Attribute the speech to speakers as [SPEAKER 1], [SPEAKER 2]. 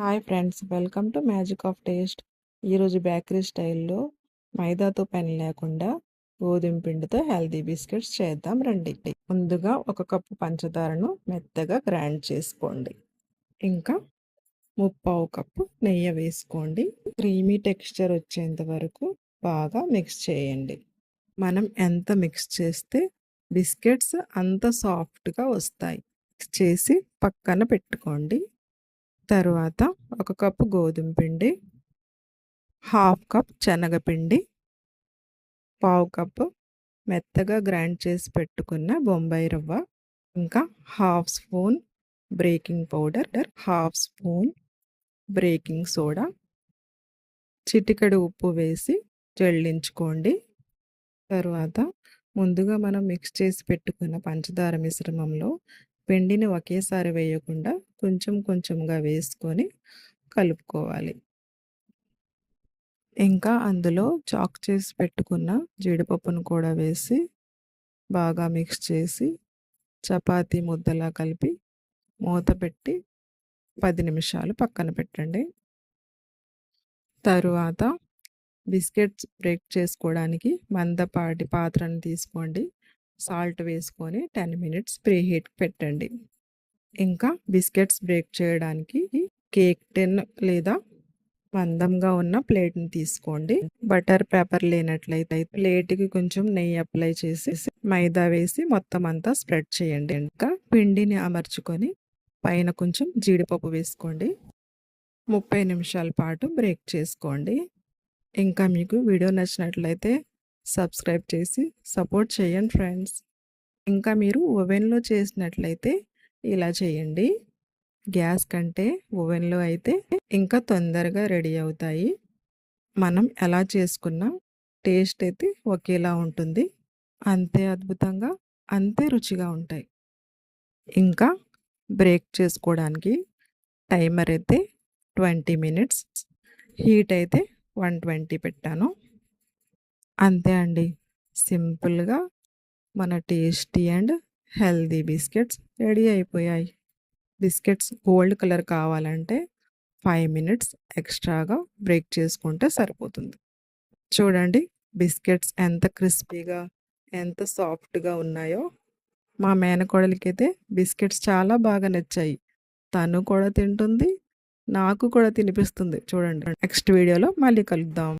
[SPEAKER 1] Hi friends, welcome to magic of taste. ఈరోజు bakery స్టైల్లో మైదాతో పని లేకుండా గోధుమ పిండితో హెల్తీ బిస్కెట్స్ చేద్దాం రండి. ముందుగా 1 కప్పు పంచదారను మెత్తగా గ్రైండ్ చేసుకోండి. ఇంకా 3/4 కప్పు నెయ్యి వేసుకోండి. క్రీమీ టెక్స్చర్ వచ్చేంత వరకు బాగా మిక్స్ చేయండి. మనం ఎంత మిక్స్ చేస్తే బిస్కెట్స్ అంత సాఫ్ట్గా వస్తాయి. మిక్స్ చేసి పక్కన పెట్టుకోండి. తరువాత 1 కప్పు గోధుమ పిండి, 1/2 కప్ శనగపిండి, 1/4 కప్పు మెత్తగా గ్రైండ్ చేసి పెట్టుకున్న బొంబాయి రవ్వ, ఇంకా 1/2 spoon baking powder, 1/2 spoon baking soda, చిటికెడు ఉప్పు వేసి జల్లించుకోండి. తరువాత ముందుగా మనం మిక్స్ చేసి పెట్టుకున్న పంచదార మిశ్రమంలో పిండిని ఒకేసారి వేయకుండా కొంచెం కొంచెంగా వేసుకొని కలుపుకోవాలి. ఇంకా అందులో చాక్ చేసి పెట్టుకున్న జీడిపప్పును కూడా వేసి బాగా మిక్స్ చేసి చపాతీ ముద్దలా కలిపి మూత పెట్టి 10 నిమిషాలు పక్కన పెట్టండి. తరువాత బిస్కెట్స్ బ్రేక్ చేసుకోవడానికి మందపాటి పాత్రను తీసుకోండి. సాల్ట్ వేసుకొని 10 మినిట్స్ ప్రీహీట్ పెట్టండి. ఇంకా బిస్కెట్స్ బ్రేక్ చేయడానికి కేక్ టిన్ లేదా మందంగా ఉన్న ప్లేట్ని తీసుకోండి. బటర్ పేపర్ లేనట్లయితే ప్లేట్కి కొంచెం నెయ్యి అప్లై చేసి మైదా వేసి మొత్తం అంతా స్ప్రెడ్ చేయండి. ఇంకా పిండిని అమర్చుకొని పైన కొంచెం జీడిపప్పు వేసుకోండి. 30 నిమిషాల పాటు బ్రేక్ చేసుకోండి. ఇంకా మీకు వీడియో నచ్చినట్లయితే సబ్స్క్రైబ్ చేసి సపోర్ట్ చేయండి ఫ్రెండ్స్. ఇంకా మీరు ఓవెన్లో చేసినట్లయితే ఇలా చేయండి. గ్యాస్ కంటే ఓవెన్లో అయితే ఇంకా తొందరగా రెడీ అవుతాయి. మనం ఎలా చేసుకున్నా టేస్ట్ అయితే ఒకేలా ఉంటుంది. అంతే అద్భుతంగా, అంతే రుచిగా ఉంటాయి. ఇంకా బ్రేక్ చేసుకోవడానికి టైమర్ అయితే 20 మినిట్స్, హీట్ అయితే 120 పెట్టాను. అంతే అండి, సింపుల్గా మన tasty and healthy biscuits ready అయిపోయాయి. బిస్కెట్స్ గోల్డ్ కలర్ కావాలంటే 5 మినిట్స్ ఎక్స్ట్రాగా బ్రేక్ చేసుకుంటే సరిపోతుంది. చూడండి బిస్కెట్స్ ఎంత క్రిస్పీగా, ఎంత సాఫ్ట్గా ఉన్నాయో. మా మేనకోడలికైతే బిస్కెట్స్ చాలా బాగా నచ్చాయి. తను కూడా తింటుంది, నాకు కూడా తినిపిస్తుంది. చూడండి, నెక్స్ట్ వీడియోలో మళ్ళీ కలుద్దాం.